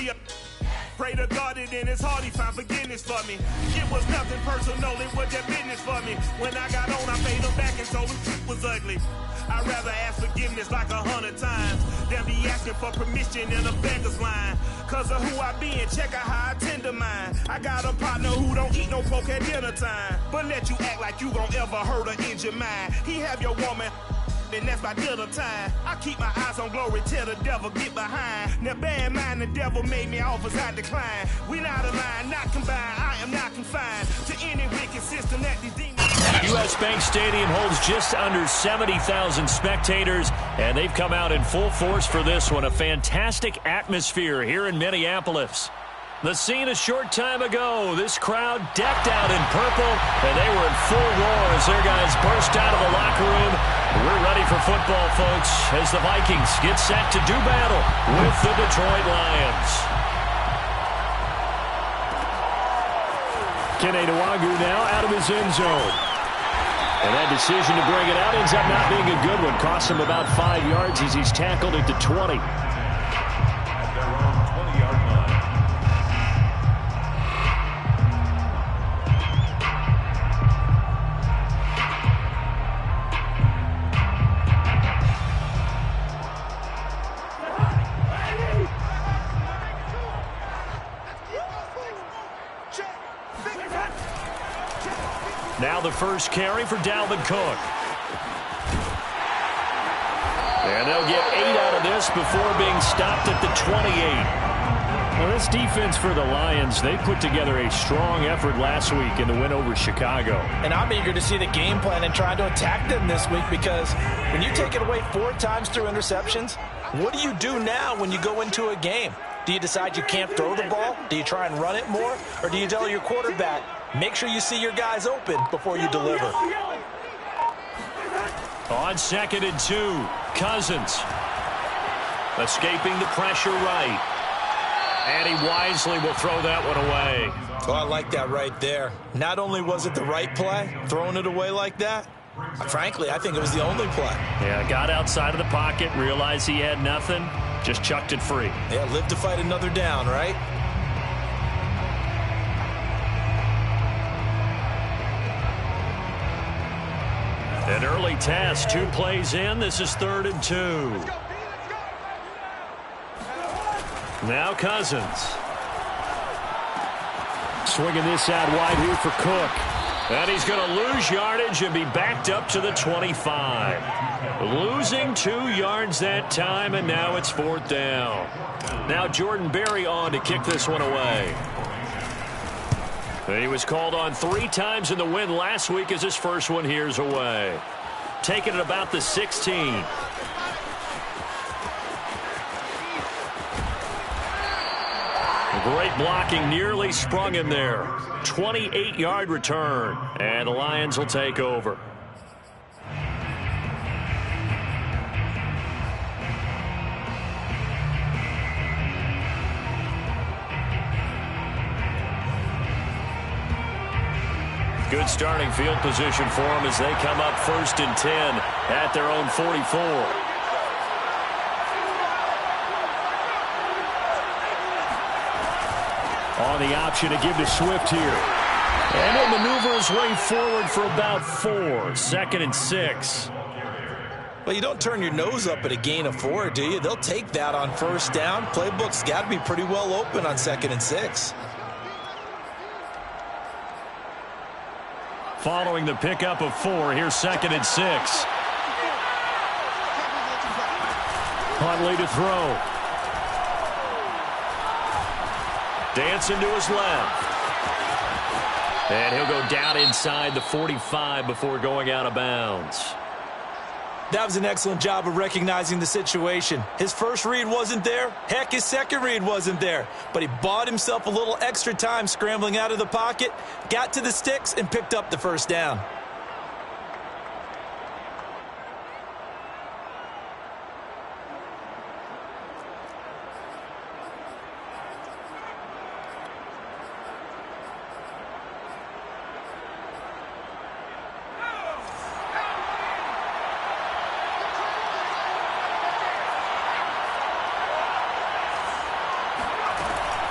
be a pray to God that in his heart he found forgiveness for me. It was nothing personal, it was just business for me. When I got on, I paid him back and told him it was ugly. I'd rather ask forgiveness like 100 times than be asking for permission in a beggar's line. Cause of who I be and check out how I tend to mine. I got a partner who don't eat no pork at dinner time, but let you act like you gon' ever hurt or injure mine. He have your woman, and that's by dinner time. I keep my eyes on glory till the devil get behind. Now bear in mind the devil made me offers I decline. We not aligned, not combined, I am not confined to any wicked system that these demons. U.S. Bank Stadium holds just under 70,000 spectators, and they've come out in full force for this one. A fantastic atmosphere here in Minneapolis. The scene a short time ago, this crowd decked out in purple, and they were in full roar as their guys burst out of the locker room. We're ready for football, folks, as the Vikings get set to do battle with the Detroit Lions. Kene Nwangwu now out of his end zone. And that decision to bring it out ends up not being a good one. Cost him about 5 yards as he's tackled at the 20. Now the first carry for Dalvin Cook. And they'll get 8 out of this before being stopped at the 28. Well, this defense for the Lions, they put together a strong effort last week in the win over Chicago. And I'm eager to see the game plan and try to attack them this week, because when you take it away 4 times through interceptions, what do you do now when you go into a game? Do you decide you can't throw the ball? Do you try and run it more? Or do you tell your quarterback, make sure you see your guys open before you deliver? On 2nd and 2, Cousins escaping the pressure right. And he wisely will throw that one away. Oh, I like that right there. Not only was it the right play, throwing it away like that, frankly, I think it was the only play. Yeah, got outside of the pocket, realized he had nothing, just chucked it free. Yeah, live to fight another down, right? An early test, 2 plays in. This is 3rd and 2. Now Cousins. Swinging this out wide here for Cook. And he's going to lose yardage and be backed up to the 25. Losing 2 yards that time, and now it's 4th down. Now Jordan Berry on to kick this one away. And he was called on 3 times in the win last week as his first one here's away. Taking it about the 16. Great blocking, nearly sprung him there. 28-yard return, and the Lions will take over. Good starting field position for them as they come up 1st and 10 at their own 44. On the option to give to Swift here. And he'll maneuver his way forward for about 4. 2nd and 6. Well, you don't turn your nose up at a gain of 4, do you? They'll take that on 1st down. Playbook's got to be pretty well open on 2nd and 6. Following the pickup of 4, here's 2nd and 6. Huntley to throw. Dancing to his left. And he'll go down inside the 45 before going out of bounds. That was an excellent job of recognizing the situation. His first read wasn't there. Heck, his second read wasn't there. But he bought himself a little extra time scrambling out of the pocket, got to the sticks, and picked up the 1st down.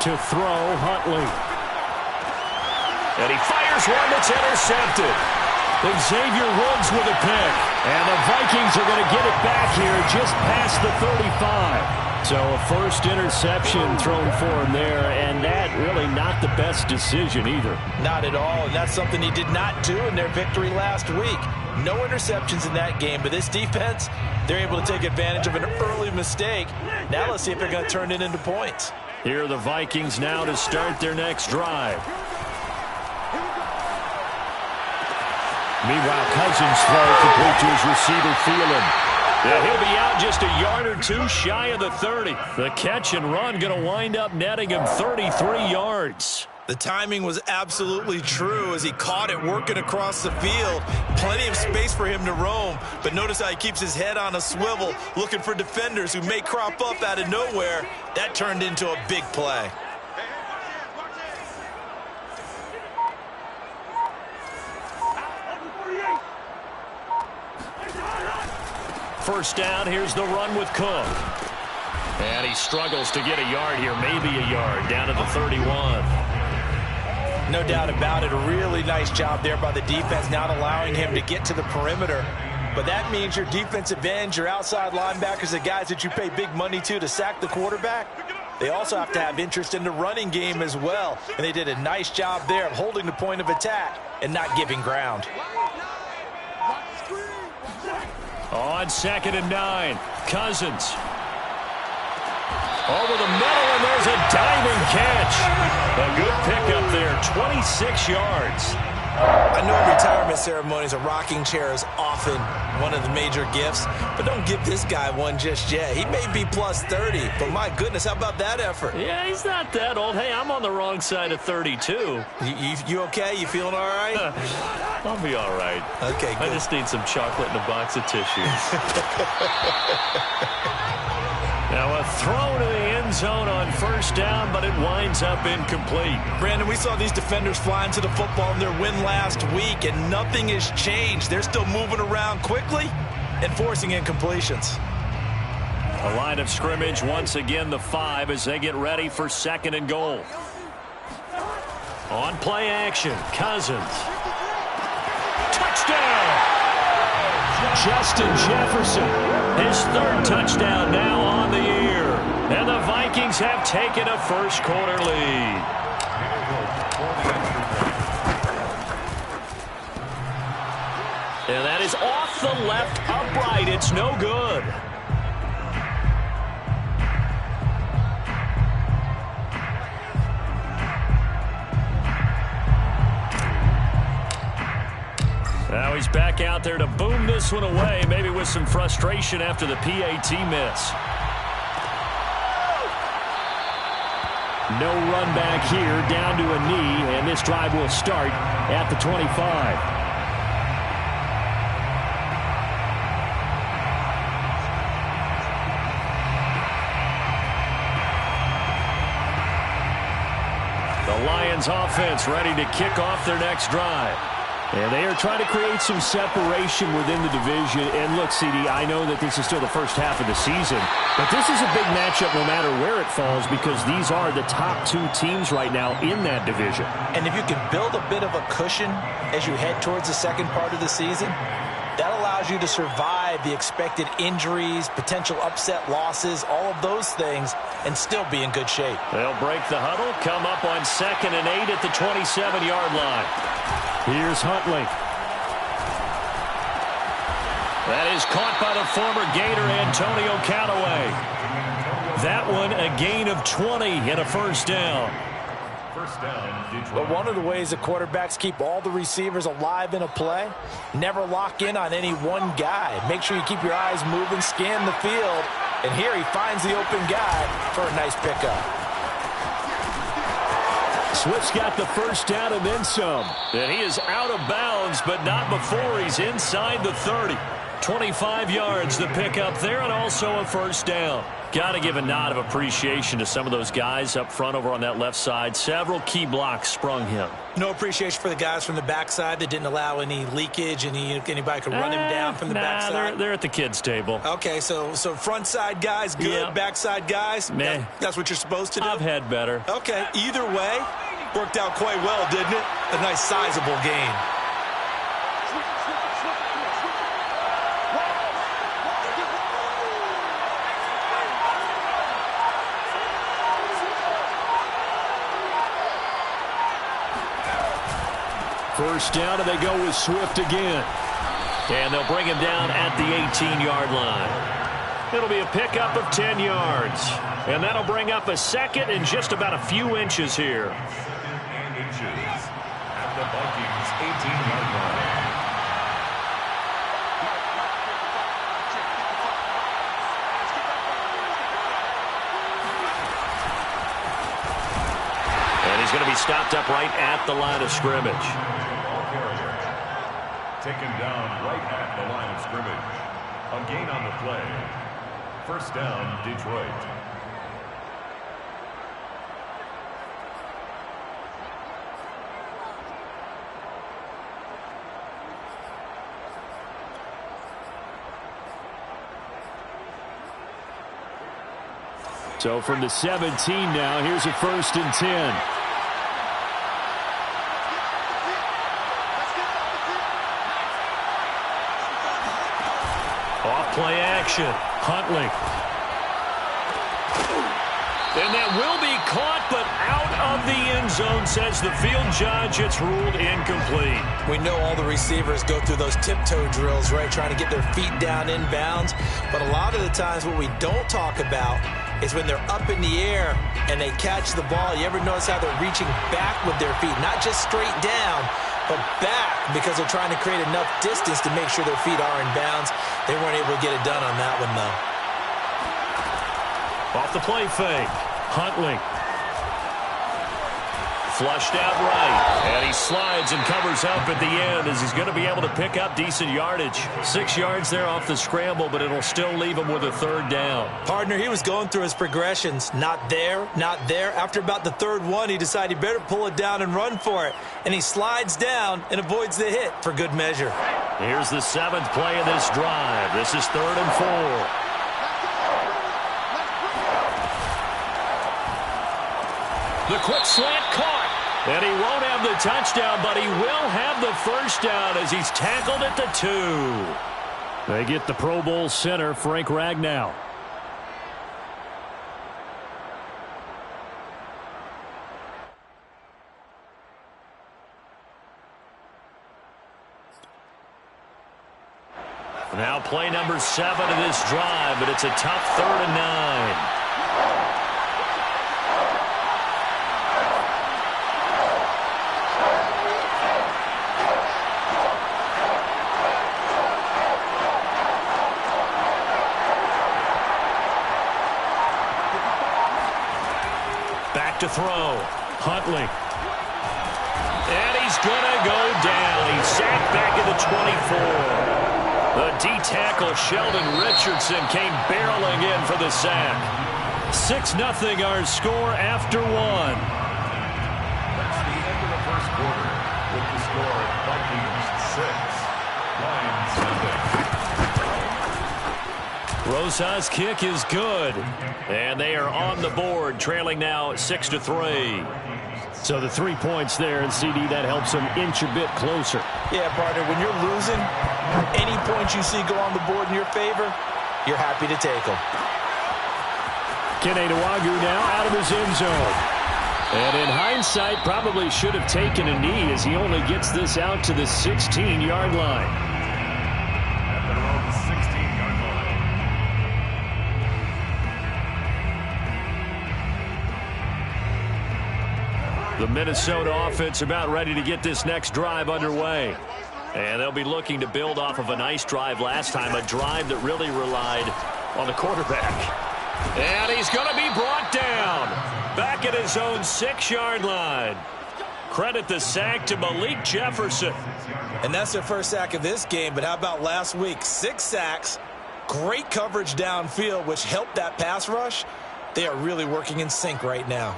To throw, Huntley. And he fires one that's intercepted. Xavier Woods with a pick. And the Vikings are going to get it back here just past the 35. So a first interception thrown for him there, and that really not the best decision either. Not at all, and that's something he did not do in their victory last week. No interceptions in that game, but this defense, they're able to take advantage of an early mistake. Now let's see if they're going to turn it into points. Here are the Vikings now to start their next drive. Meanwhile, Cousins throw complete to his receiver, Thielen. Yeah, he'll be out just a yard or two shy of the 30. The catch and run going to wind up netting him 33 yards. The timing was absolutely true as he caught it working across the field. Plenty of space for him to roam, but notice how he keeps his head on a swivel looking for defenders who may crop up out of nowhere. That turned into a big play. First down, here's the run with Cook. And he struggles to get a yard here, maybe a yard, down to the 31. No doubt about it, a really nice job there by the defense, not allowing him to get to the perimeter. But that means your defensive ends, your outside linebackers, the guys that you pay big money to sack the quarterback, they also have to have interest in the running game as well. And they did a nice job there of holding the point of attack and not giving ground. On 2nd and 9, Cousins. Over the middle, and there's a diving catch. A good pickup there, 26 yards. I know in retirement ceremonies, a rocking chair is often one of the major gifts, but don't give this guy one just yet. He may be plus 30, but my goodness, how about that effort? Yeah, he's not that old. Hey, I'm on the wrong side of 32. You okay? You feeling all right? I'll be all right. Okay, good. I just need some chocolate and a box of tissues. Now a throw to the end zone on first down, but it winds up incomplete. Brandon, we saw these defenders fly into the football in their win last week, and nothing has changed. They're still moving around quickly and forcing incompletions. A line of scrimmage, once again the 5 as they get ready for 2nd and goal. On play action, Cousins. Touchdown! Justin Jefferson, his 3rd touchdown now on the year. And the Vikings have taken a first quarter lead. And that is off the left upright. It's no good. Now he's back out there to boom this one away, maybe with some frustration after the PAT miss. No run back here, down to a knee, and this drive will start at the 25. The Lions offense ready to kick off their next drive. And they are trying to create some separation within the division. And look, CD, I know that this is still the first half of the season, but this is a big matchup no matter where it falls because these are the top 2 teams right now in that division. And if you can build a bit of a cushion as you head towards the second part of the season, that allows you to survive the expected injuries, potential upset losses, all of those things, and still be in good shape. They'll break the huddle, come up on 2nd and 8 at the 27-yard line. Here's Huntley. That is caught by the former Gator Antonio Callaway. That one a gain of 20 and a first down. But one of the ways the quarterbacks keep all the receivers alive in a play, never lock in on any one guy. Make sure you keep your eyes moving, scan the field, and here he finds the open guy for a nice pickup. Swift's got the first down and then some. And he is out of bounds, but not before he's inside the 30. 25 yards to pick up there, and also a first down. Got to give a nod of appreciation to some of those guys up front over on that left side. Several key blocks sprung him. No appreciation for the guys from the backside that didn't allow any leakage, and anybody could run him down from the backside. They're at the kids' table. Okay, so front side guys good, yeah. Backside guys, that's what you're supposed to do? I've had better. Okay, either way, worked out quite well, didn't it? A nice sizable gain. First down, and they go with Swift again. And they'll bring him down at the 18-yard line. It'll be a pickup of 10 yards. And that'll bring up a second and just about a few inches here. Inches at the Vikings' 18-yard line. And he's going to be stopped up right at the line of scrimmage. Taken down right at the line of scrimmage. A gain on the play. First down, Detroit. So from the 17 now, here's a 1st and 10. Off-play action. Huntley. And that will be caught, but out of the end zone, says the field judge. It's ruled incomplete. We know all the receivers go through those tiptoe drills, right, trying to get their feet down inbounds. But a lot of the times what we don't talk about is when they're up in the air and they catch the ball. You ever notice how they're reaching back with their feet, not just straight down, but back, because they're trying to create enough distance to make sure their feet are in bounds. They weren't able to get it done on that one, though. Off the play fake. Huntley. Flushed out right. And he slides and covers up at the end as he's going to be able to pick up decent yardage. 6 yards there off the scramble, but it'll still leave him with a 3rd down. Partner, he was going through his progressions. Not there, not there. After about the 3rd one, he decided he better pull it down and run for it. And he slides down and avoids the hit for good measure. Here's the 7th play of this drive. This is 3rd and 4. The quick slant caught. And he won't have the touchdown, but he will have the first down as he's tackled at the 2. They get the Pro Bowl center, Frank Ragnow. Now play number 7 of this drive, but it's a tough 3rd and 9. To throw. Huntley. And he's going to go down. He's sacked back at the 24. The D-tackle Sheldon Richardson came barreling in for the sack. 6-0 our score after 1. That's the end of the first quarter with the score Vikings 6, Lions 0. Rosa's kick is good. And they are on the board, trailing now 6-3. So the 3 points there, and CD, that helps them inch a bit closer. Yeah, partner, when you're losing, any points you see go on the board in your favor, you're happy to take them. Kene Nwangwu now out of his end zone. And in hindsight, probably should have taken a knee as he only gets this out to the 16-yard line. The Minnesota offense about ready to get this next drive underway. And they'll be looking to build off of a nice drive last time, a drive that really relied on the quarterback. And he's going to be brought down back at his own 6-yard line. Credit the sack to Malik Jefferson. And that's their first sack of this game, but how about last week? 6 sacks, great coverage downfield, which helped that pass rush. They are really working in sync right now.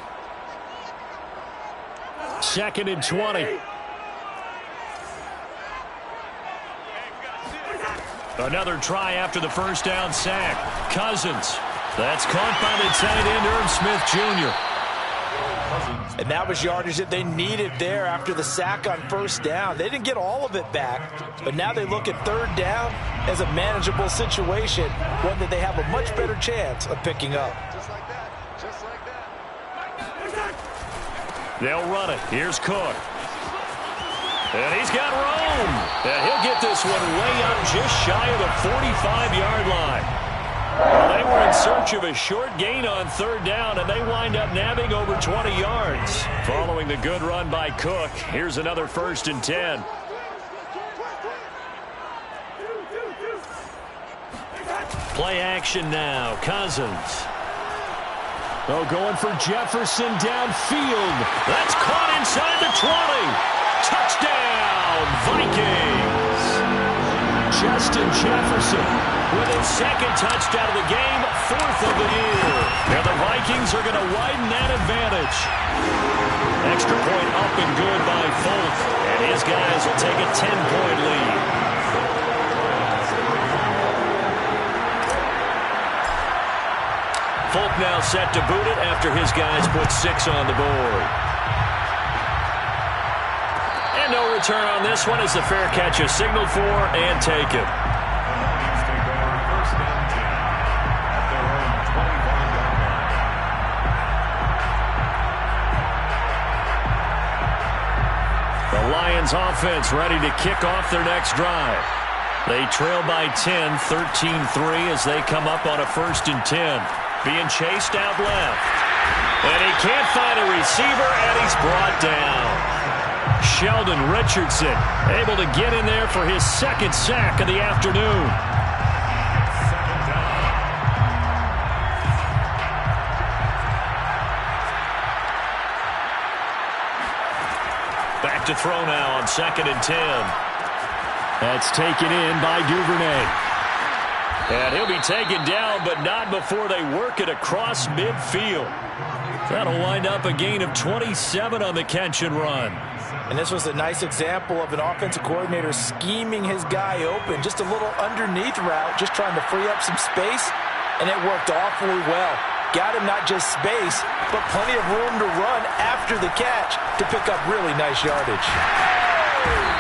2nd and 20. Another try after the first down sack. Cousins. That's caught by the tight end, Irv Smith Jr. And that was yardage that they needed there after the sack on first down. They didn't get all of it back, but now they look at 3rd down as a manageable situation, one that they have a much better chance of picking up. They'll run it. Here's Cook. And he's got room. And he'll get this one way up just shy of the 45-yard line. Well, they were in search of a short gain on 3rd down, and they wind up nabbing over 20 yards. Following the good run by Cook, here's another 1st and 10. Play action now. Cousins. Oh, going for Jefferson downfield. That's caught inside the 20. Touchdown, Vikings. Justin Jefferson with his 2nd touchdown of the game, 4th of the year. And the Vikings are going to widen that advantage. Extra point up and good by Folk. And his guys will take a 10-point lead. Folk now set to boot it after his guys put 6 on the board. And no return on this one as the fair catch is signaled for and taken. The Lions offense ready to kick off their next drive. They trail by 10, 13-3 as they come up on a 1st and 10. Being chased out left. And he can't find a receiver, and he's brought down. Sheldon Richardson able to get in there for his 2nd sack of the afternoon. Back to throw now on 2nd and 10. That's taken in by Duvernay. And he'll be taken down, but not before they work it across midfield. That'll wind up a gain of 27 on the catch and run. And this was a nice example of an offensive coordinator scheming his guy open. Just a little underneath route, just trying to free up some space, and it worked awfully well. Got him not just space, but plenty of room to run after the catch to pick up really nice yardage.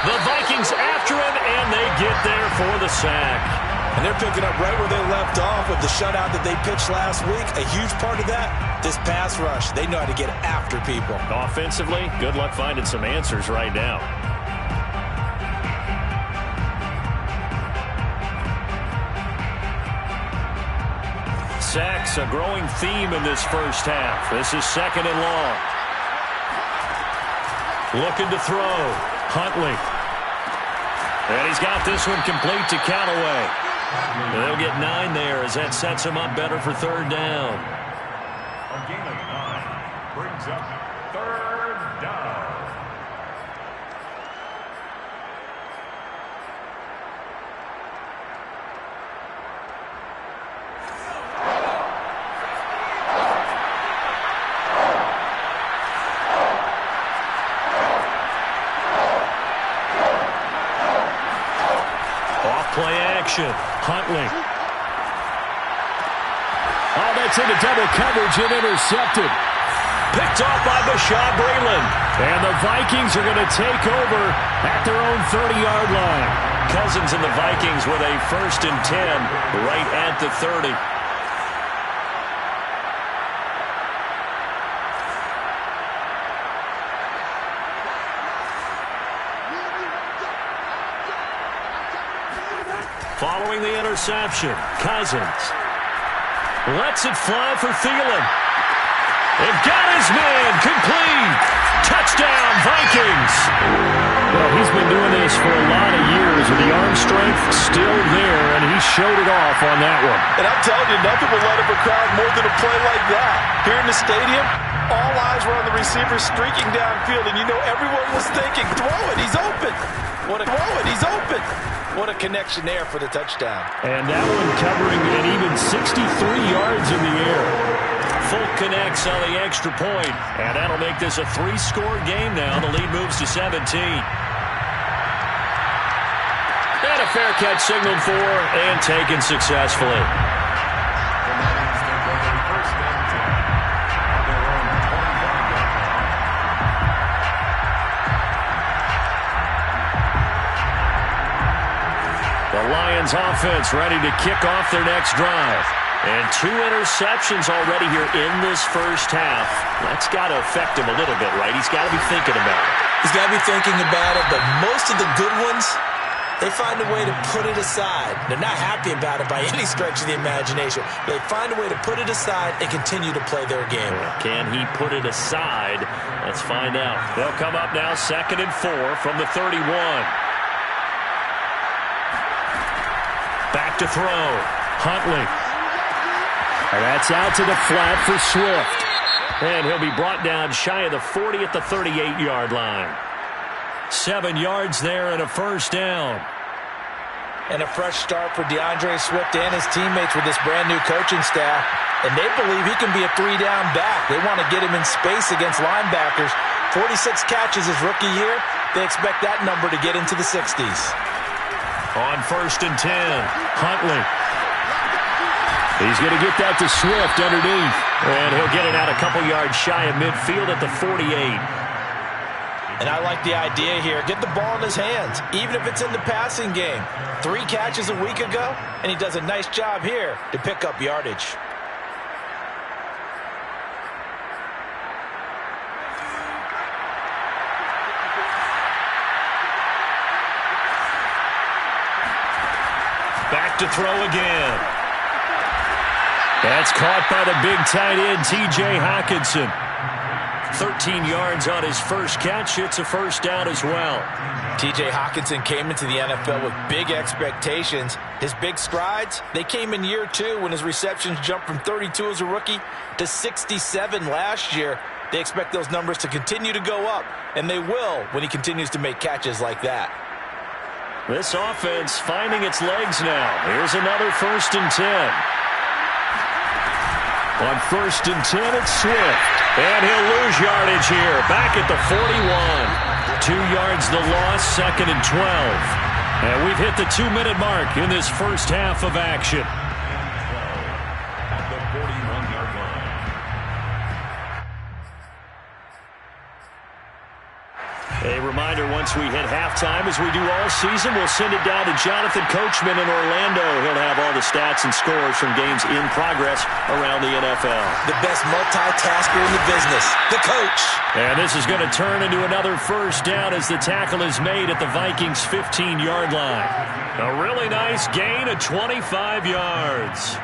The Vikings after him, and they get there for the sack. And they're picking up right where they left off with the shutout that they pitched last week. A huge part of that, this pass rush. They know how to get after people. Offensively, good luck finding some answers right now. Sacks, a growing theme in this first half. This is 2nd and long. Looking to throw. Huntley. And he's got this one complete to Callaway. And they'll get 9 there as that sets him up better for 3rd down. A gain of 9 brings up 3rd down. Play action. Huntley. Oh, that's into double coverage and intercepted. Picked off by Bashaud Breeland. And the Vikings are going to take over at their own 30-yard line. Cousins and the Vikings with a 1st and 10 right at the 30. Following the interception, Cousins lets it fly for Thielen. They've got his man, complete. Touchdown, Vikings. Well, he's been doing this for a lot of years, and the arm strength still there, and he showed it off on that one. And I'm telling you, nothing will let up a crowd more than a play like that. Here in the stadium, all eyes run, the receiver streaking downfield, and you know everyone was thinking, throw it, he's open. What a connection there for the touchdown. And that one covering an even 63 yards in the air. Folk connects on the extra point, and that'll make this a 3-score game now. The lead moves to 17. And a fair catch signaled for and taken successfully. The Lions offense ready to kick off their next drive. And 2 interceptions already here in this first half. That's got to affect him a little bit, right? He's got to be thinking about it. He's got to be thinking about it, but most of the good ones, they find a way to put it aside. They're not happy about it by any stretch of the imagination. They find a way to put it aside and continue to play their game. Can he put it aside? Let's find out. They'll come up now 2nd and 4 from the 31. Back to throw. Huntley. And that's out to the flat for Swift. And he'll be brought down shy of the 40 at the 38-yard line. 7 yards there and a first down. And a fresh start for DeAndre Swift and his teammates with this brand-new coaching staff. And they believe he can be a 3-down back. They want to get him in space against linebackers. 46 catches his rookie year. They expect that number to get into the 60s. On 1st and 10, Huntley. He's going to get that to Swift underneath. And he'll get it out a couple yards shy of midfield at the 48. And I like the idea here. Get the ball in his hands, even if it's in the passing game. 3 catches a week ago, and he does a nice job here to pick up yardage. Back to throw again. That's caught by the big tight end, T.J. Hockenson. 13 yards on his first catch. It's a first down as well. T.J. Hockenson came into the NFL with big expectations. His big strides, they came in year 2 when his receptions jumped from 32 as a rookie to 67 last year. They expect those numbers to continue to go up, and they will when he continues to make catches like that. This offense finding its legs now. Here's another 1st and 10. On 1st and 10, it's Swift. And he'll lose yardage here. Back at the 41. 2 yards the loss, 2nd and 12. And we've hit the 2-minute mark in this first half of action. At the 41-yard line. A reminder, once we hit halftime, as we do all season, we'll send it down to Jonathan Coachman in Orlando. He'll have all the stats and scores from games in progress around the NFL. The best multitasker in the business, the coach. And this is going to turn into another first down as the tackle is made at the Vikings' 15-yard line. A really nice gain of 25 yards.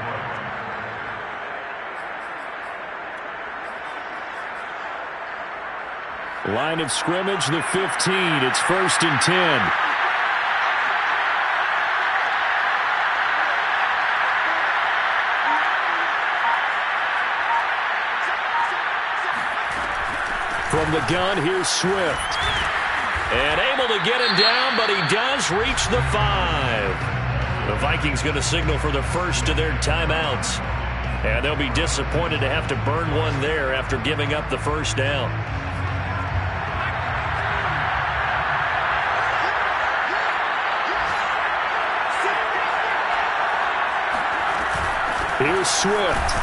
Line of scrimmage, the 15. It's 1st and 10. From the gun, here's Swift. And able to get him down, but he does reach the 5. The Vikings going to signal for the first of their timeouts. And they'll be disappointed to have to burn one there after giving up the first down. Here's Swift.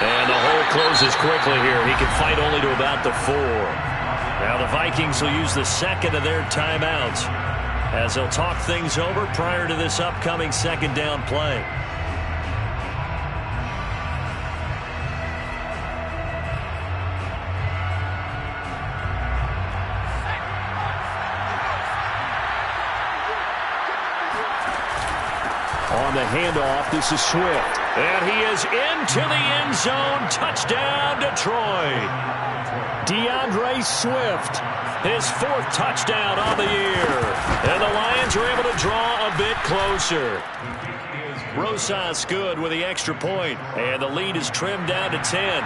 And the hole closes quickly here. He can fight only to about the 4. Now the Vikings will use the second of their timeouts as they'll talk things over prior to this upcoming second down play. On the handoff, this is Swift. And he is into the end zone. Touchdown, Detroit. DeAndre Swift, his 4th touchdown on the year. And the Lions are able to draw a bit closer. Rosas good with the extra point. And the lead is trimmed down to 10.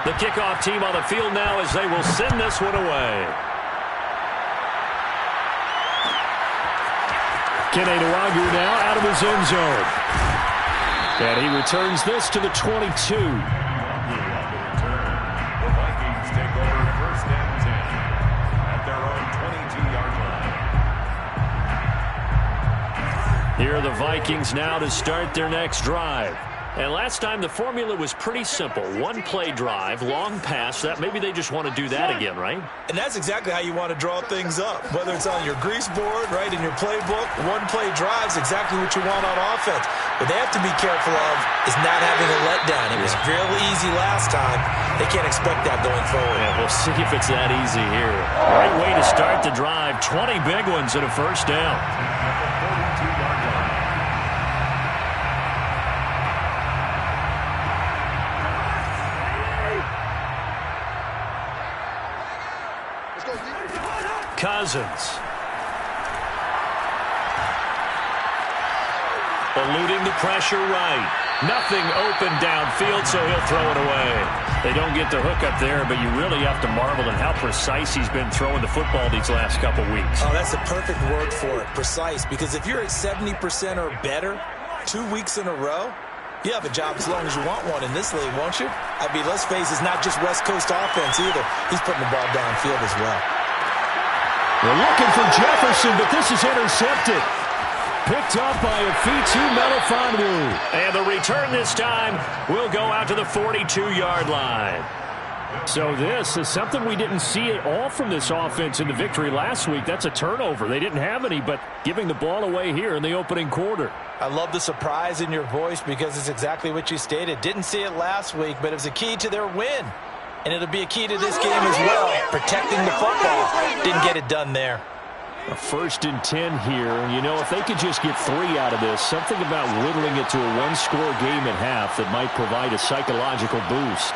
The kickoff team on the field now as they will send this one away. Kene Nwangwu now out of his end zone. And he returns this to the 22. The Vikings take over 1st and 10 at their own 22-yard line. Here are the Vikings now to start their next drive. And last time the formula was pretty simple. One play drive, long pass. That maybe they just want to do that again, right? And that's exactly how you want to draw things up. Whether it's on your grease board, right, in your playbook, one play drive is exactly what you want on offense. What they have to be careful of is not having a letdown. It was fairly easy last time. They can't expect that going forward. Yeah, we'll see if it's that easy here. Great way to start the drive. 20 big ones and a first down. At the 42-yard line. Cousins. Eluding the pressure right. Nothing open downfield, so he'll throw it away. They don't get the hook up there, but you really have to marvel at how precise he's been throwing the football these last couple weeks. Oh, that's the perfect word for it, precise, because if you're at 70% or better 2 weeks in a row, you have a job as long as you want one in this league, won't you? I mean, let's face it, it's not just West Coast offense either. He's putting the ball downfield as well. They're looking for Jefferson, but this is intercepted. Picked up by Afitu Melifonwu. And the return this time will go out to the 42-yard line. So this is something we didn't see at all from this offense in the victory last week. That's a turnover. They didn't have any, but giving the ball away here in the opening quarter. I love the surprise in your voice because it's exactly what you stated. Didn't see it last week, but it was a key to their win. And it'll be a key to this game as well, protecting the football. Didn't get it done there. A 1st and 10 here. You know, if they could just get 3 out of this, something about whittling it to a one-score game at half that might provide a psychological boost.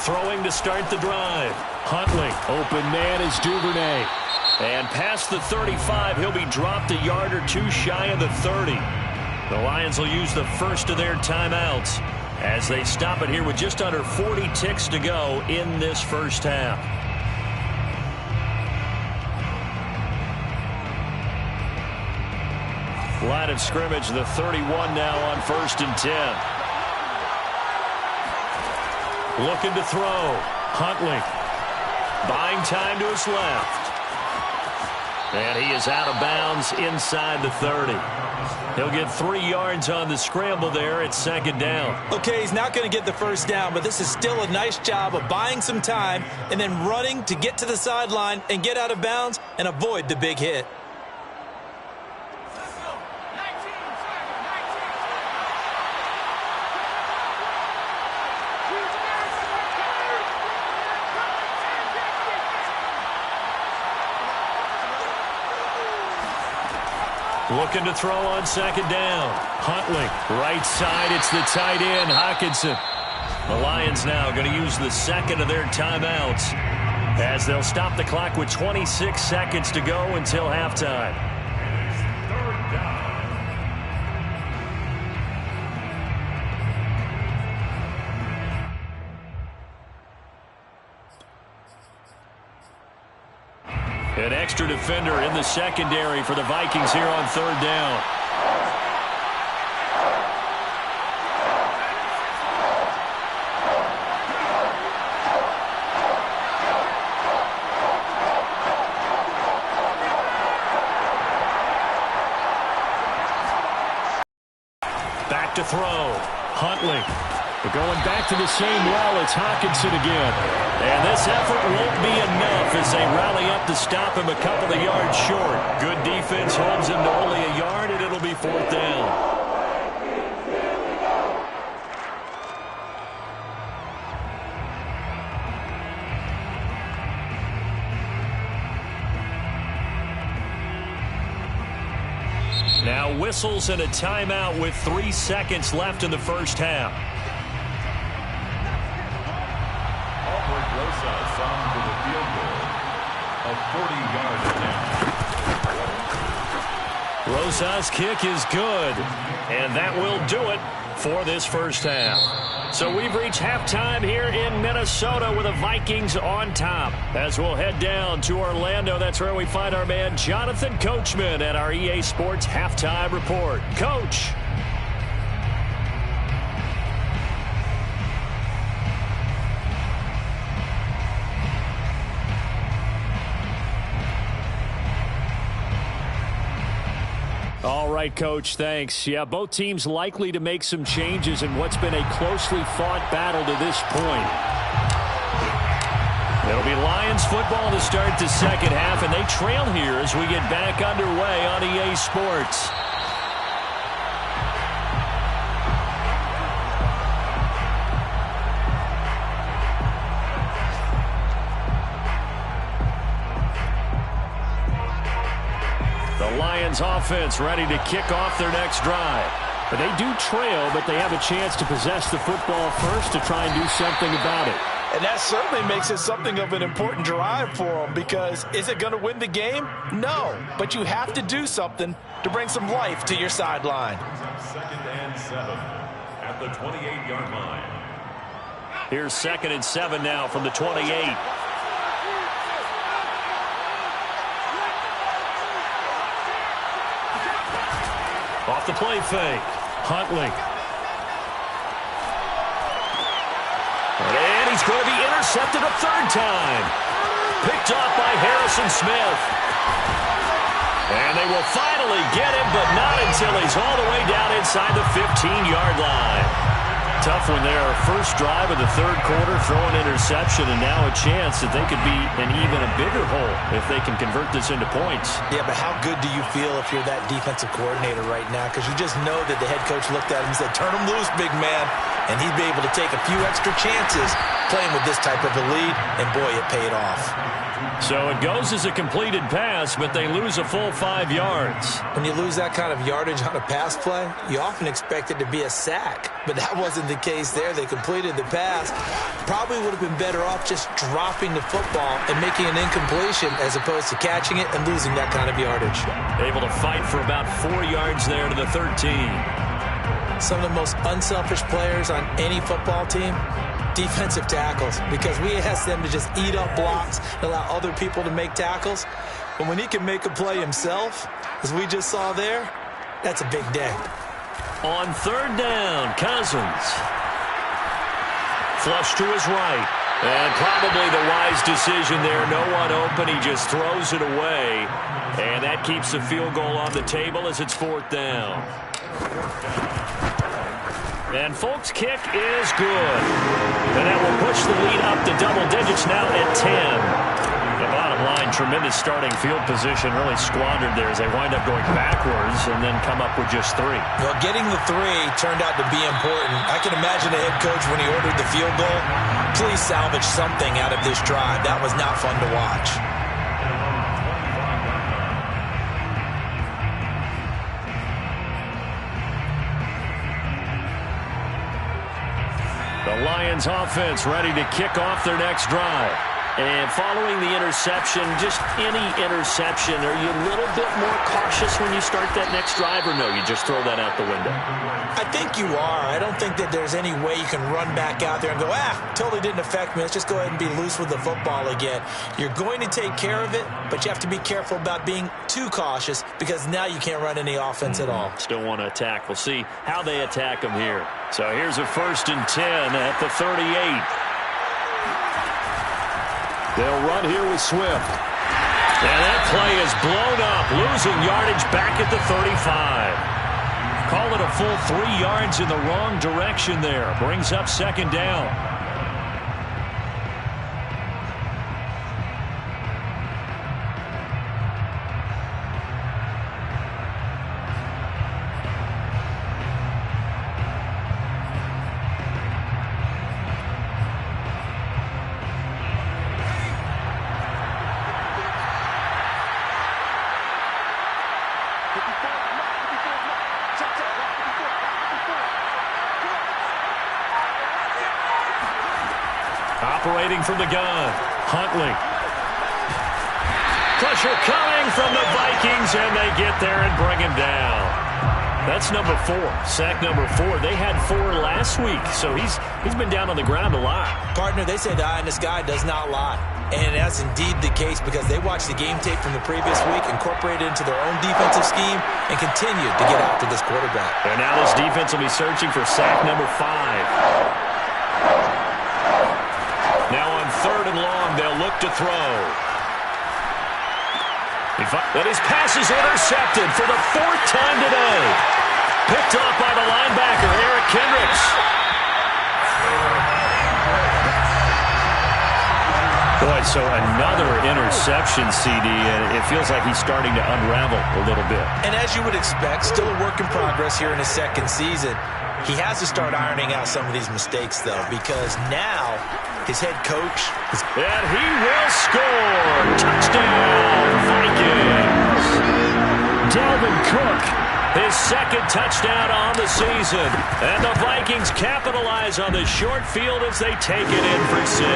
Throwing to start the drive. Huntley, open man is Duvernay. And past the 35, he'll be dropped a yard or two shy of the 30. The Lions will use the first of their timeouts as they stop it here with just under 40 ticks to go in this first half. Line of scrimmage, the 31 now on 1st and 10. Looking to throw. Huntley. Buying time to his left. And he is out of bounds inside the 30. He'll get 3 yards on the scramble there at 2nd down. Okay, he's not going to get the first down, but this is still a nice job of buying some time and then running to get to the sideline and get out of bounds and avoid the big hit. Looking to throw on 2nd down. Huntley, right side, it's the tight end, Hockenson. The Lions now going to use the second of their timeouts as they'll stop the clock with 26 seconds to go until halftime. 3rd down. An extra defender in the secondary for the Vikings here on 3rd down. Back to throw. Huntley. But going back to the same well, it's Hockenson again. And this effort won't be enough as they rally up to stop him a couple of yards short. Good defense holds him to only a yard, and it'll be 4th down. Now whistles and a timeout with 3 seconds left in the first half. Albert Rosas on for the field goal. A 40-yard attempt. Rosas' kick is good, and that will do it for this first half. So we've reached halftime here in Minnesota with the Vikings on top. As we'll head down to Orlando, that's where we find our man Jonathan Coachman at our EA Sports Halftime Report. Coach. All right, Coach, thanks. Yeah, both teams likely to make some changes in what's been a closely fought battle to this point. It'll be Lions football to start the second half, and they trail here as we get back underway on EA Sports. Lions offense ready to kick off their next drive. But they do trail, but they have a chance to possess the football first to try and do something about it. And that certainly makes it something of an important drive for them, because is it going to win the game? No, but you have to do something to bring some life to your sideline. 2nd and 7 at the 28-yard line. Here's 2nd and 7 now from the 28. Off the play fake. Huntley. And he's going to be intercepted a third time. Picked off by Harrison Smith. And they will finally get him, but not until he's all the way down inside the 15-yard line. Tough one there. First drive of the third quarter, throw an interception, and now a chance that they could be in even a bigger hole if they can convert this into points. Yeah, but how good do you feel if you're that defensive coordinator right now? Because you just know that the head coach looked at him and said, turn him loose, big man. And he'd be able to take a few extra chances playing with this type of a lead, and boy, it paid off. So it goes as a completed pass, but they lose a full 5 yards. When you lose that kind of yardage on a pass play, you often expect it to be a sack. But that wasn't the case there. They completed the pass. Probably would have been better off just dropping the football and making an incompletion as opposed to catching it and losing that kind of yardage. Able to fight for about 4 yards there to the 13. Some of the most unselfish players on any football team, defensive tackles, because we ask them to just eat up blocks and allow other people to make tackles. But when he can make a play himself, as we just saw there, that's a big day. On third down, Cousins. Flush to his right. And probably the wise decision there. No one open. He just throws it away. And that keeps the field goal on the table as it's 4th down. And Folk's kick is good. And that will push the lead up to double digits now at 10. The bottom line, tremendous starting field position, really squandered there as they wind up going backwards and then come up with just 3. Well, getting the 3 turned out to be important. I can imagine the head coach when he ordered the field goal, please salvage something out of this drive. That was not fun to watch. The Lions offense ready to kick off their next drive. And following the interception, just any interception, are you a little bit more cautious when you start that next drive, or no, you just throw that out the window? I think you are. I don't think that there's any way you can run back out there and go, totally didn't affect me. Let's just go ahead and be loose with the football again. You're going to take care of it, but you have to be careful about being too cautious because now you can't run any offense at all. Still want to attack. We'll see how they attack them here. So here's a 1st and 10 at the 38. They'll run here with Swift. And that play is blown up, losing yardage back at the 35. Call it a full 3 yards in the wrong direction there. Brings up 2nd down. Operating from the gun, Huntley. Pressure coming from the Vikings, and they get there and bring him down. That's number 4, sack number 4. They had 4 last week, so he's been down on the ground a lot. Partner, they say the eye in the sky does not lie. And that's indeed the case because they watched the game tape from the previous week, incorporated it into their own defensive scheme, and continued to get after this quarterback. And now this defense will be searching for sack number 5. Now on 3rd and long, they'll look to throw. But his pass is intercepted for the 4th time today. Picked off by the linebacker, Eric Kendricks. Boy, so another interception, CD, and it feels like he's starting to unravel a little bit. And as you would expect, still a work in progress here in his 2nd season. He has to start ironing out some of these mistakes, though, because now his head coach is... And he will score! Touchdown, Vikings! Dalvin Cook, his 2nd touchdown on the season. And the Vikings capitalize on the short field as they take it in for 6.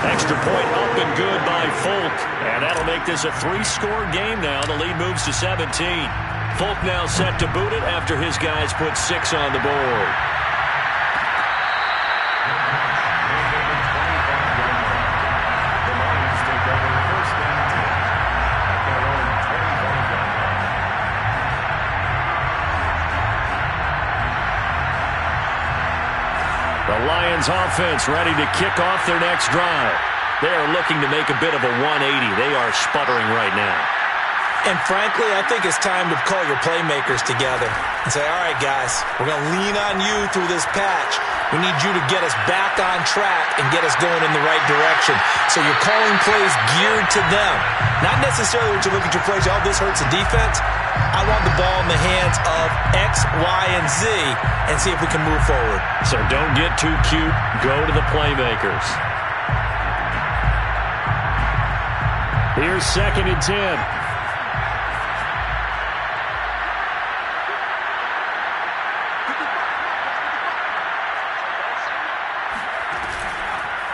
Extra point up and good by Folk. And that'll make this a 3-score game now. The lead moves to 17. Folk now set to boot it after his guys put 6 on the board. The Lions offense ready to kick off their next drive. They are looking to make a bit of a 180. They are sputtering right now. And frankly, I think it's time to call your playmakers together and say, all right, guys, we're going to lean on you through this patch. We need you to get us back on track and get us going in the right direction. So you're calling plays geared to them. Not necessarily what you look at your plays, oh, this hurts the defense. I want the ball in the hands of X, Y, and Z and see if we can move forward. So don't get too cute. Go to the playmakers. Here's 2nd and 10.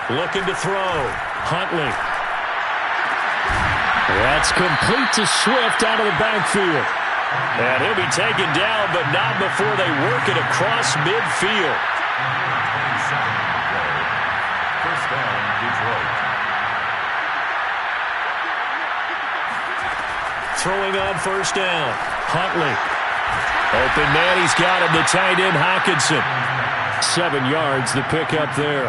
Looking to throw. Huntley. That's complete to Swift out of the backfield. And he'll be taken down, but not before they work it across midfield. 1st down, Detroit. Throwing on 1st down. Huntley. Open man, he's got him, the tight end Hockenson. 7 yards, the pickup there.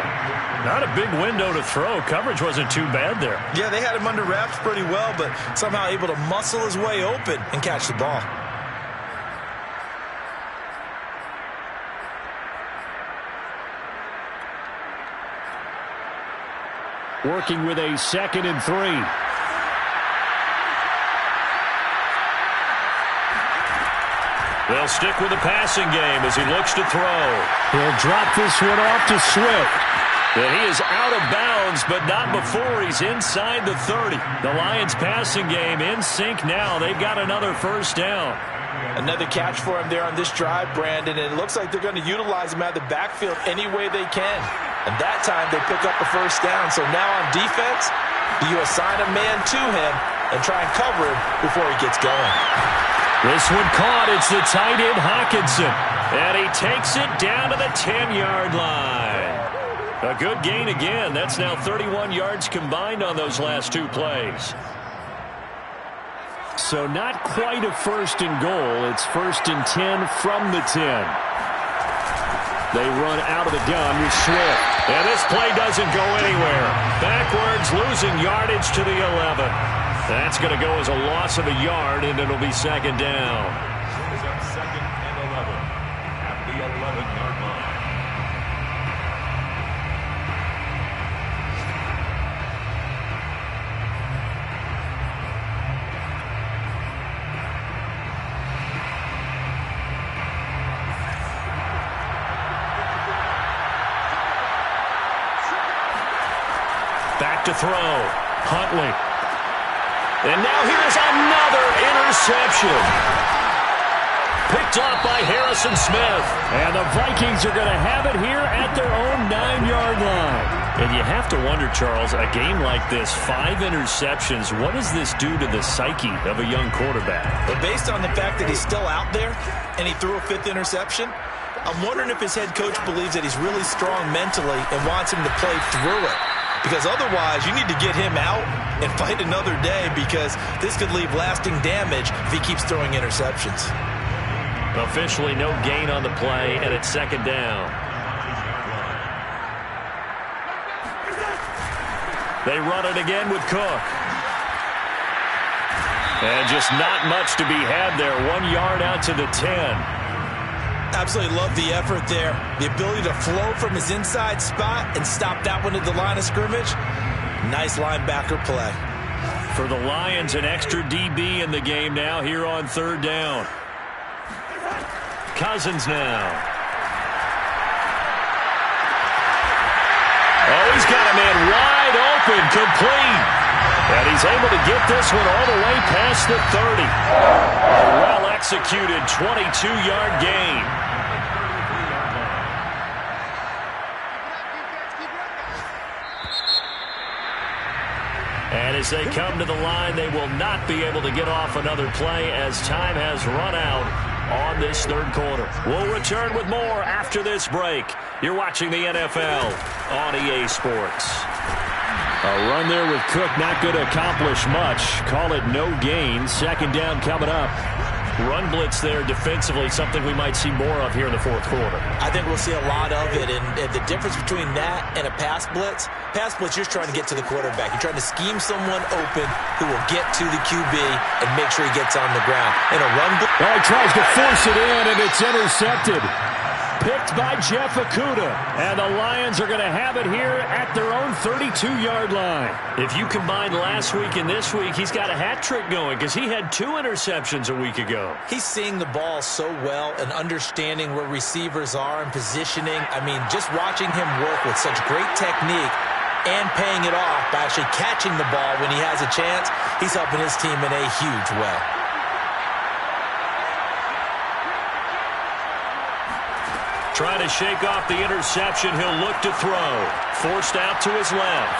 Not a big window to throw. Coverage wasn't too bad there. Yeah, they had him under wraps pretty well, but somehow able to muscle his way open and catch the ball. Working with a 2nd and 3. They'll stick with the passing game as he looks to throw. He'll drop this one off to Swift. And he is out of bounds, but not before he's inside the 30. The Lions passing game in sync now. They've got another 1st down. Another catch for him there on this drive, Brandon, and it looks like they're going to utilize him out of the backfield any way they can. And that time they pick up a 1st down. So now on defense, you assign a man to him and try and cover him before he gets going. This one caught. It's the tight end Hockenson. And he takes it down to the 10-yard line. A good gain again. That's now 31 yards combined on those last 2 plays. So not quite a 1st and goal. It's 1st and 10 from the 10. They run out of the gun with Swift. And this play doesn't go anywhere. Backwards, losing yardage to the 11. That's going to go as a loss of a yard, and it'll be 2nd down. It's on 2nd and 11 at the 11-yard line. Back to throw. Huntley. And now here's another interception. Picked off by Harrison Smith. And the Vikings are going to have it here at their own 9-yard line. And you have to wonder, Charles, a game like this, 5 interceptions, what does this do to the psyche of a young quarterback? But based on the fact that he's still out there and he threw a 5th interception, I'm wondering if his head coach believes that he's really strong mentally and wants him to play through it. Because otherwise, you need to get him out and fight another day, because this could leave lasting damage if he keeps throwing interceptions. Officially no gain on the play, and it's 2nd down. They run it again with Cook. And just not much to be had there. 1 yard out to the 10. Absolutely love the effort there. The ability to flow from his inside spot and stop that one at the line of scrimmage. Nice linebacker play. For the Lions, an extra DB in the game now here on 3rd down. Cousins now. Oh, he's got a man wide open, complete. And he's able to get this one all the way past the 30. A well-executed 22-yard gain. And as they come to the line, they will not be able to get off another play as time has run out on this 3rd quarter. We'll return with more after this break. You're watching the NFL on EA Sports. A run there with Cook, not going to accomplish much. Call it no gain. 2nd down coming up. Run blitz there defensively, something we might see more of here in the 4th quarter. I think we'll see a lot of it, and the difference between that and a pass blitz, you're trying to get to the quarterback. You're trying to scheme someone open who will get to the QB and make sure he gets on the ground. In a run blitz, he tries to force it in, and it's intercepted. Picked by Jeff Okudah. And the Lions are going to have it here at their own 32-yard line. If you combine last week and this week, he's got a hat trick going because he had 2 interceptions a week ago. He's seeing the ball so well and understanding where receivers are and positioning. I mean, just watching him work with such great technique and paying it off by actually catching the ball when he has a chance, he's helping his team in a huge way. Trying to shake off the interception. He'll look to throw. Forced out to his left.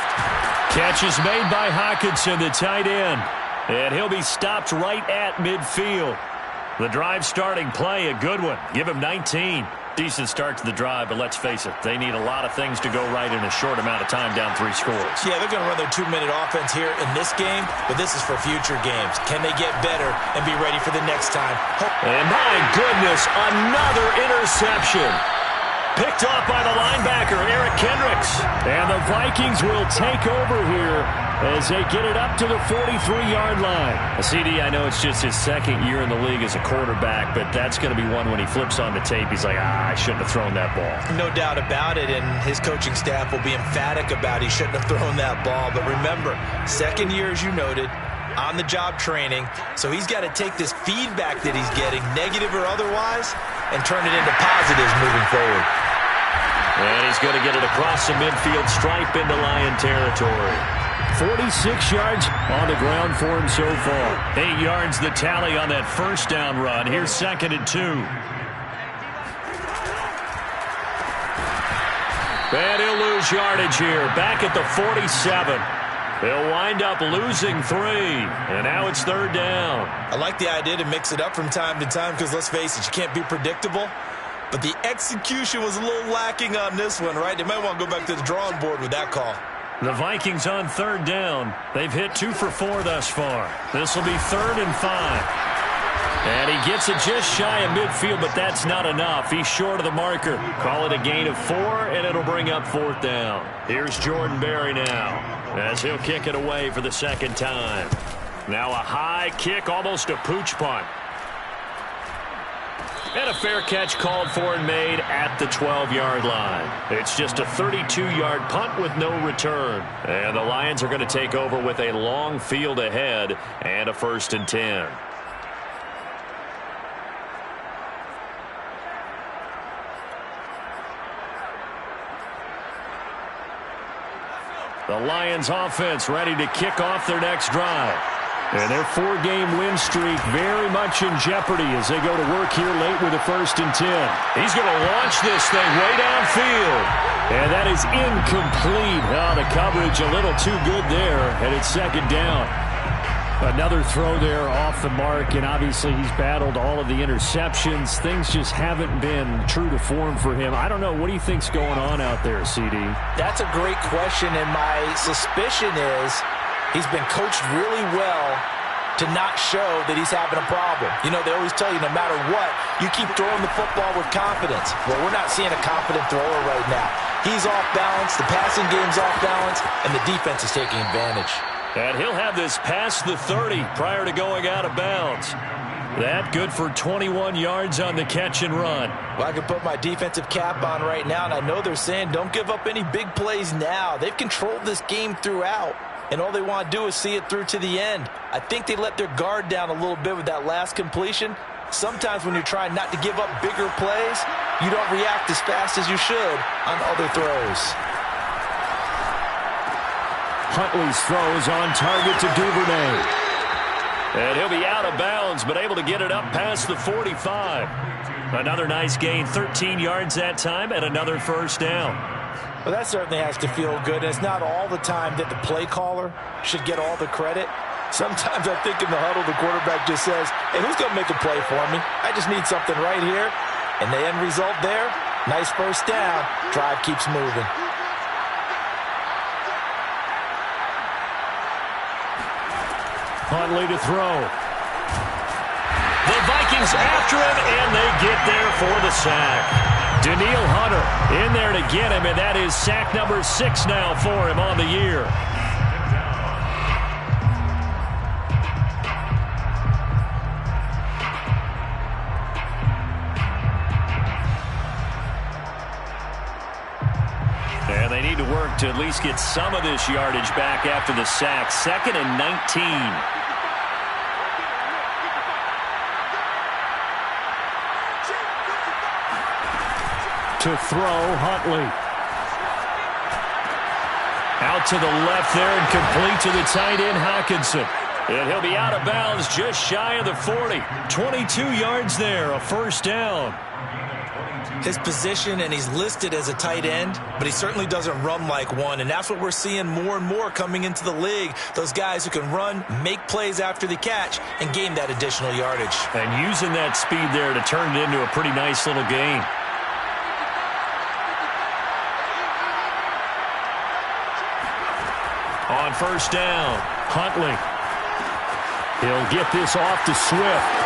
Catch is made by Hockenson, the tight end. And he'll be stopped right at midfield. The drive starting play, a good one. Give him 19. Decent start to the drive, but let's face it, they need a lot of things to go right in a short amount of time, down 3 scores. Yeah, they're going to run their 2-minute offense here in this game, but this is for future games. Can they get better and be ready for the next time? And my goodness, another interception. Picked off by the linebacker, Eric Kendricks. And the Vikings will take over here as they get it up to the 43-yard line. CD, I know it's just his 2nd year in the league as a quarterback, but that's going to be one when he flips on the tape, he's like, I shouldn't have thrown that ball. No doubt about it, and his coaching staff will be emphatic about he shouldn't have thrown that ball. But remember, 2nd year, as you noted, on-the-job training, so he's got to take this feedback that he's getting, negative or otherwise, and turn it into positives moving forward. And he's going to get it across the midfield stripe into Lion territory. 46 yards on the ground for him so far. 8 yards the tally on that 1st down run. Here's 2nd and 2. And he'll lose yardage here. Back at the 47. They'll wind up losing 3. And now it's 3rd down. I like the idea to mix it up from time to time because, let's face it, you can't be predictable. But the execution was a little lacking on this one, right? They might want to go back to the drawing board with that call. The Vikings on 3rd down. They've hit 2 for 4 thus far. This will be 3rd and 5. And he gets it just shy of midfield, but that's not enough. He's short of the marker. Call it a gain of 4, and it'll bring up 4th down. Here's Jordan Berry now as he'll kick it away for the 2nd time. Now a high kick, almost a pooch punt. And a fair catch called for and made at the 12-yard line. It's just a 32-yard punt with no return. And the Lions are going to take over with a long field ahead and a 1st and 10. The Lions offense ready to kick off their next drive. And their 4-game win streak very much in jeopardy as they go to work here late with a 1st and 10. He's going to launch this thing way downfield. And that is incomplete. Oh, the coverage a little too good there, and it's 2nd down. Another throw there off the mark, and obviously he's battled all of the interceptions. Things just haven't been true to form for him. I don't know. What do you think's going on out there, CD? That's a great question, and my suspicion is he's been coached really well to not show that he's having a problem. You know, they always tell you no matter what, you keep throwing the football with confidence. Well, we're not seeing a confident thrower right now. He's off balance, the passing game's off balance, and the defense is taking advantage. And he'll have this past the 30 prior to going out of bounds. That good for 21 yards on the catch and run. Well, I can put my defensive cap on right now, and I know they're saying don't give up any big plays now. They've controlled this game throughout, and all they want to do is see it through to the end. I think they let their guard down a little bit with that last completion. Sometimes when you're trying not to give up bigger plays, you don't react as fast as you should on other throws. Huntley's throw is on target to Duvernay. And he'll be out of bounds, but able to get it up past the 45. Another nice gain, 13 yards that time, and another 1st down. Well, that certainly has to feel good. It's not all the time that the play caller should get all the credit. Sometimes I think in the huddle, the quarterback just says, hey, who's going to make a play for me? I just need something right here. And the end result there, nice 1st down. Drive keeps moving. Huntley to throw. The Vikings after him, and they get there for the sack. Danielle Hunter in there to get him, and that is sack number 6 now for him on the year. And they need to work to at least get some of this yardage back after the sack. 2nd and 19. To throw, Huntley. Out to the left there and complete to the tight end, Hockenson. And he'll be out of bounds just shy of the 40. 22 yards there, a 1st down. His position, and he's listed as a tight end, but he certainly doesn't run like one, and that's what we're seeing more and more coming into the league. Those guys who can run, make plays after the catch, and gain that additional yardage. And using that speed there to turn it into a pretty nice little gain. On 1st down, Huntley. He'll get this off to Swift.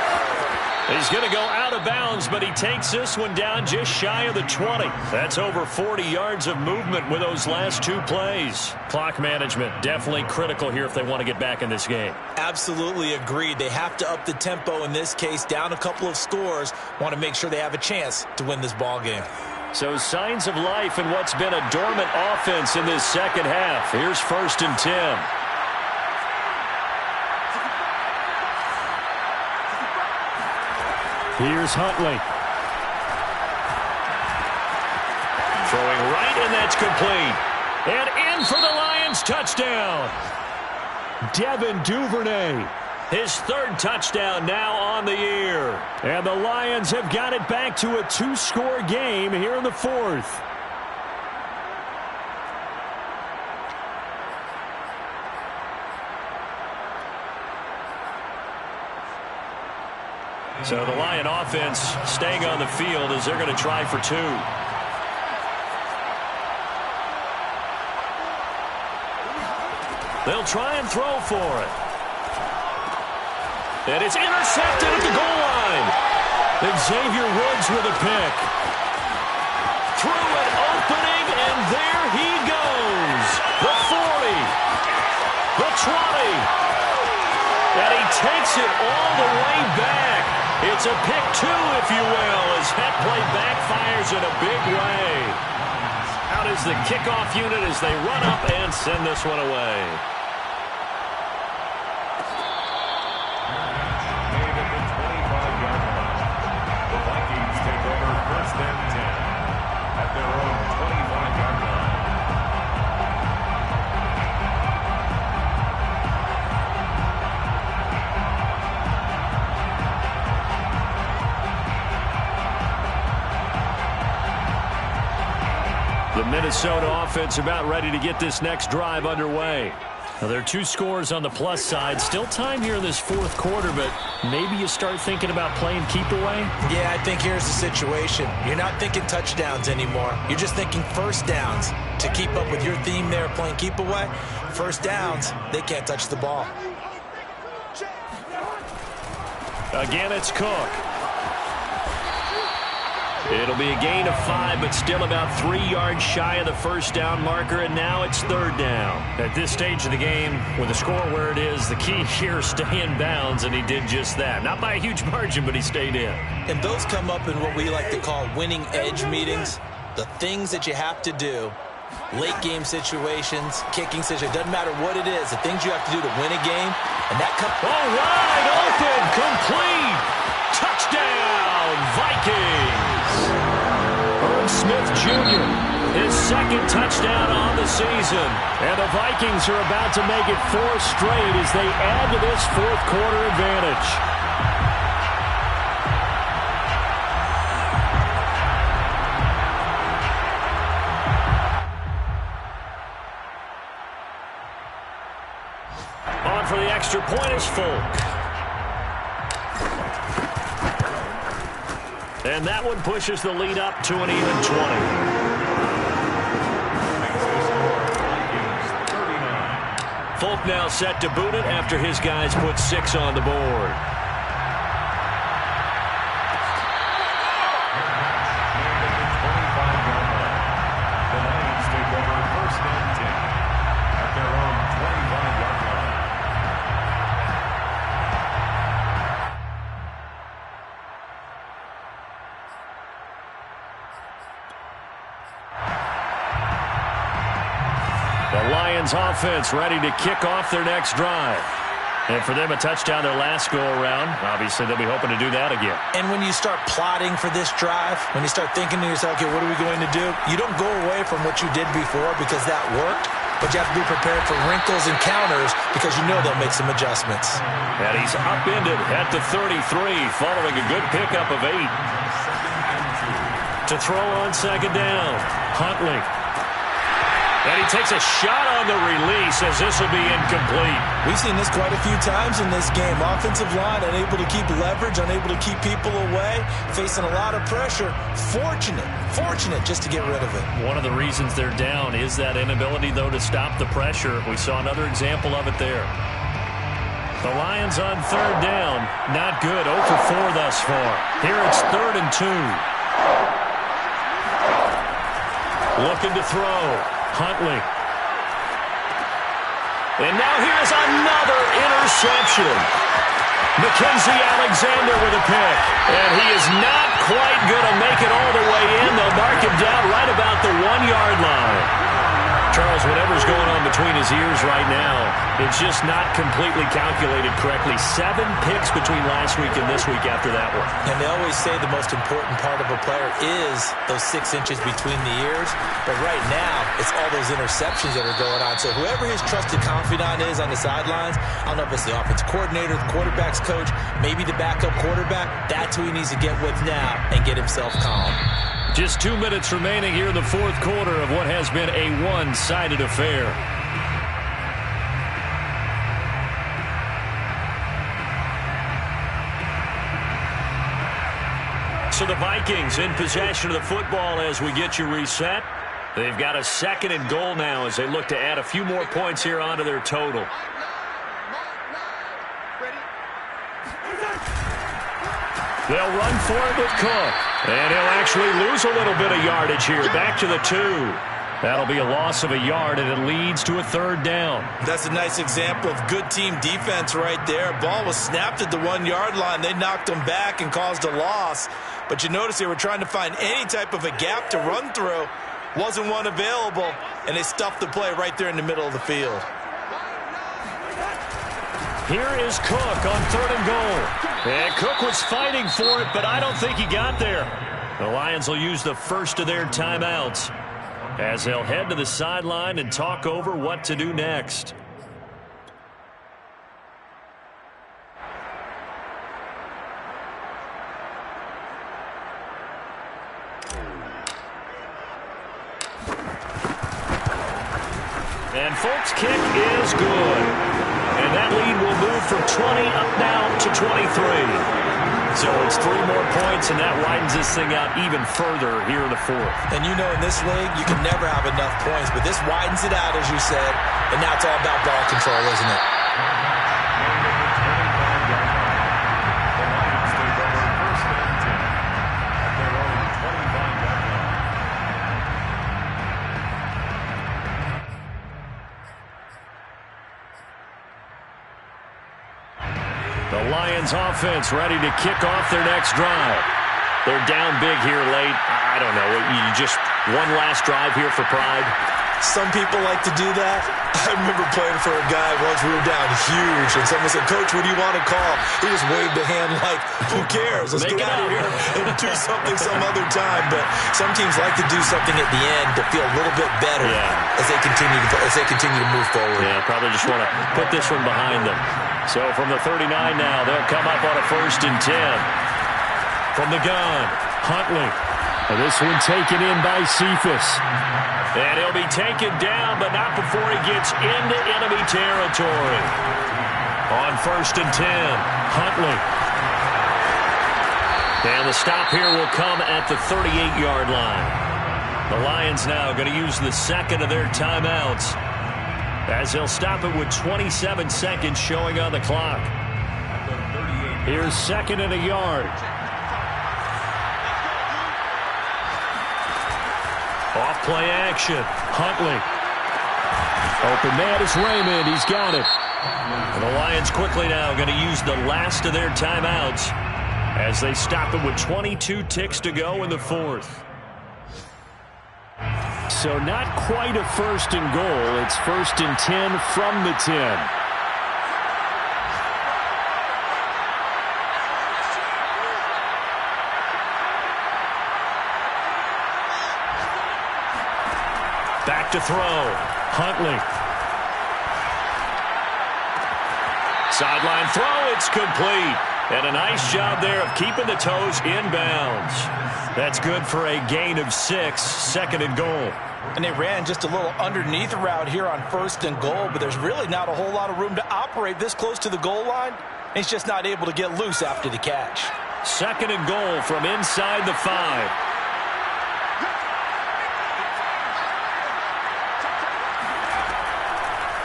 He's going to go out of bounds, but he takes this one down just shy of the 20. That's over 40 yards of movement with those last 2 plays. Clock management definitely critical here if they want to get back in this game. Absolutely agreed. They have to up the tempo in this case, down a couple of scores. Want to make sure they have a chance to win this ball game. So signs of life in what's been a dormant offense in this 2nd half. Here's 1st and 10. Here's Huntley. Throwing right, and that's complete. And in for the Lions touchdown. Devin Duvernay. His 3rd touchdown now on the year. And the Lions have got it back to a 2-score game here in the 4th. So the Lion offense staying on the field as they're going to try for 2. They'll try and throw for it. And it's intercepted at the goal line. And Xavier Woods with a pick. Through an opening, and there he goes. The 40. The 20. And he takes it all the way back. It's a pick 2, if you will, as that play backfires in a big way. Out is the kickoff unit as they run up and send this one away. Minnesota offense about ready to get this next drive underway. Now, there are 2 scores on the plus side. Still time here in this fourth quarter, but maybe you start thinking about playing keep away? Yeah, I think here's the situation. You're not thinking touchdowns anymore. You're just thinking first downs. To keep up with your theme there, playing keep away, first downs, they can't touch the ball. Again, it's Cook. It'll be a gain of 5, but still about 3 yards shy of the first down marker, and now it's third down. At this stage of the game, with the score where it is, the key here is stay in bounds, and he did just that. Not by a huge margin, but he stayed in. And those come up in what we like to call winning edge meetings. The things that you have to do, late game situations, kicking situations, doesn't matter what it is, the things you have to do to win a game, and that comes... Oh, wide open, complete, touchdown, Vikings! Herb Smith Jr., his second touchdown on the season. And the Vikings are about to make it 4 straight as they add to this fourth quarter advantage. On for the extra point is Folk. And that one pushes the lead up to an even 20. Folk now set to boot it after his guys put 6 on the board. The Lions take over first and 10 at their own 25-yard line. The Lions offense ready to kick off their next drive. And for them, a touchdown their last go-around. Obviously, they'll be hoping to do that again. And when you start plotting for this drive, when you start thinking to yourself, okay, what are we going to do? You don't go away from what you did before because that worked, but you have to be prepared for wrinkles and counters because you know they'll make some adjustments. And he's upended at the 33 following a good pickup of 8. To throw on second down, Huntley. And he takes a shot on the release as this will be incomplete. We've seen this quite a few times in this game. Offensive line unable to keep leverage, unable to keep people away, facing a lot of pressure. Fortunate just to get rid of it. One of the reasons they're down is that inability, though, to stop the pressure. We saw another example of it there. The Lions on third down. Not good. 0 for 4 thus far. Here it's 3rd and 2. Looking to throw. Huntley. And now here's another interception. Mackenzie Alexander with a pick. And he is not quite going to make it all the way in. They'll mark him down right about the 1-yard line. Charles, whatever's going on between his ears right now, it's just not completely calculated correctly. 7 picks between last week and this week after that one. And they always say the most important part of a player is those 6 inches between the ears. But right now, it's all those interceptions that are going on. So whoever his trusted confidant is on the sidelines, I don't know if it's the offensive coordinator, the quarterback's coach, maybe the backup quarterback, that's who he needs to get with now and get himself calm. Just 2 minutes remaining here in the fourth quarter of what has been a one-sided affair. So the Vikings in possession of the football as we get you reset. They've got a 2nd and goal now as they look to add a few more points here onto their total. They'll run for it with Cook. And he'll actually lose a little bit of yardage here. Back to the 2. That'll be a loss of a yard, and it leads to a 3rd down. That's a nice example of good team defense right there. Ball was snapped at the 1-yard line. They knocked him back and caused a loss. But you notice they were trying to find any type of a gap to run through. Wasn't one available, and they stuffed the play right there in the middle of the field. Here is Cook on 3rd and goal. And Cook was fighting for it, but I don't think he got there. The Lions will use the first of their timeouts as they'll head to the sideline and talk over what to do next. And Folk's kick is good. And that lead will move from 20 up now to 23. So it's 3 more points, and that widens this thing out even further here in the fourth. And you know in this league, you can never have enough points, but this widens it out, as you said, and now it's all about ball control, isn't it? The Lions offense ready to kick off their next drive. They're down big here late. I don't know. You just one last drive here for pride? Some people like to do that. I remember playing for a guy once we were down huge, and someone said, "Coach, what do you want to call?" He just waved a hand like, who cares? Let's get out of here and do something some other time. But some teams like to do something at the end to feel a little bit better as they continue to move forward. Yeah, probably just want to put this one behind them. So from the 39 now, they'll come up on a 1st and 10. From the gun, Huntley. And this one taken in by Cephas. And he'll be taken down, but not before he gets into enemy territory. On 1st and 10, Huntley. And the stop here will come at the 38-yard line. The Lions now going to use the second of their timeouts, as they'll stop it with 27 seconds showing on the clock. Here's 2nd and a yard. Off play action. Huntley. Open man is Raymond. He's got it. And the Lions quickly now going to use the last of their timeouts as they stop it with 22 ticks to go in the fourth. So not quite a 1st and goal. It's 1st and 10 from the 10. Back to throw. Huntley. Sideline throw. It's complete. And a nice job there of keeping the toes inbounds. That's good for a gain of 6, 2nd and goal. And they ran just a little underneath route here on 1st and goal, but there's really not a whole lot of room to operate this close to the goal line. He's just not able to get loose after the catch. 2nd and goal from inside the 5.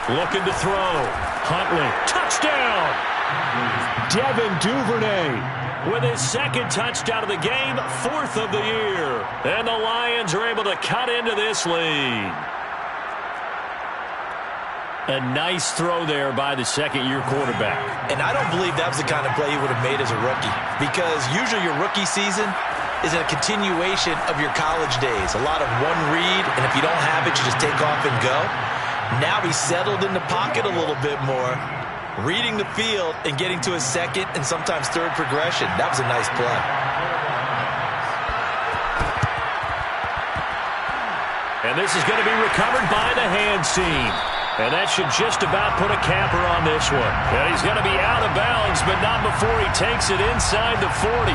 Looking to throw. Huntley. Touchdown! Devin Duvernay with his 2nd touchdown of the game, 4th of the year. And the Lions are able to cut into this lead. A nice throw there by the 2nd-year quarterback. And I don't believe that was the kind of play he would have made as a rookie, because usually your rookie season is a continuation of your college days. A lot of one read, and if you don't have it, you just take off and go. Now he's settled in the pocket a little bit more, reading the field and getting to his 2nd and sometimes 3rd progression. That was a nice play. And this is going to be recovered by the hands team. And that should just about put a capper on this one. And he's going to be out of bounds, but not before he takes it inside the 40.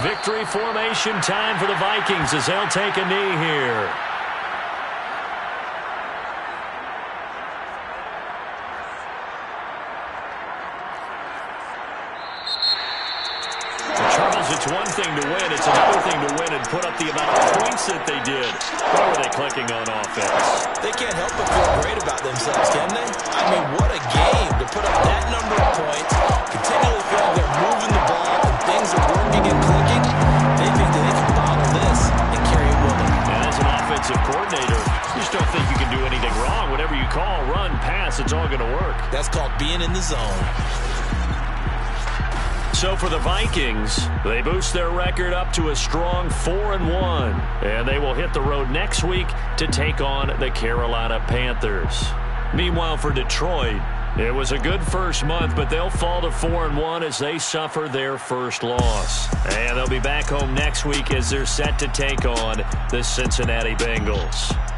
Victory formation time for the Vikings as they'll take a knee here. Charles, it's one thing to win. It's another thing to win and put up the amount of points that they did. Where were they clicking on offense? They can't help but feel great about themselves, can they? I mean, what a game to put up that number of points, continually feel like they're moving the ball and things are working and clicking. They think that they can bottle this and carry it with them. And as an offensive coordinator, you just don't think you can do anything wrong. Whatever you call, run, pass, it's all going to work. That's called being in the zone. So for the Vikings, they boost their record up to a strong 4-1. And they will hit the road next week to take on the Carolina Panthers. Meanwhile, for Detroit, It was a good first month, but they'll fall to 4-1 as they suffer their first loss. And they'll be back home next week as they're set to take on the Cincinnati Bengals.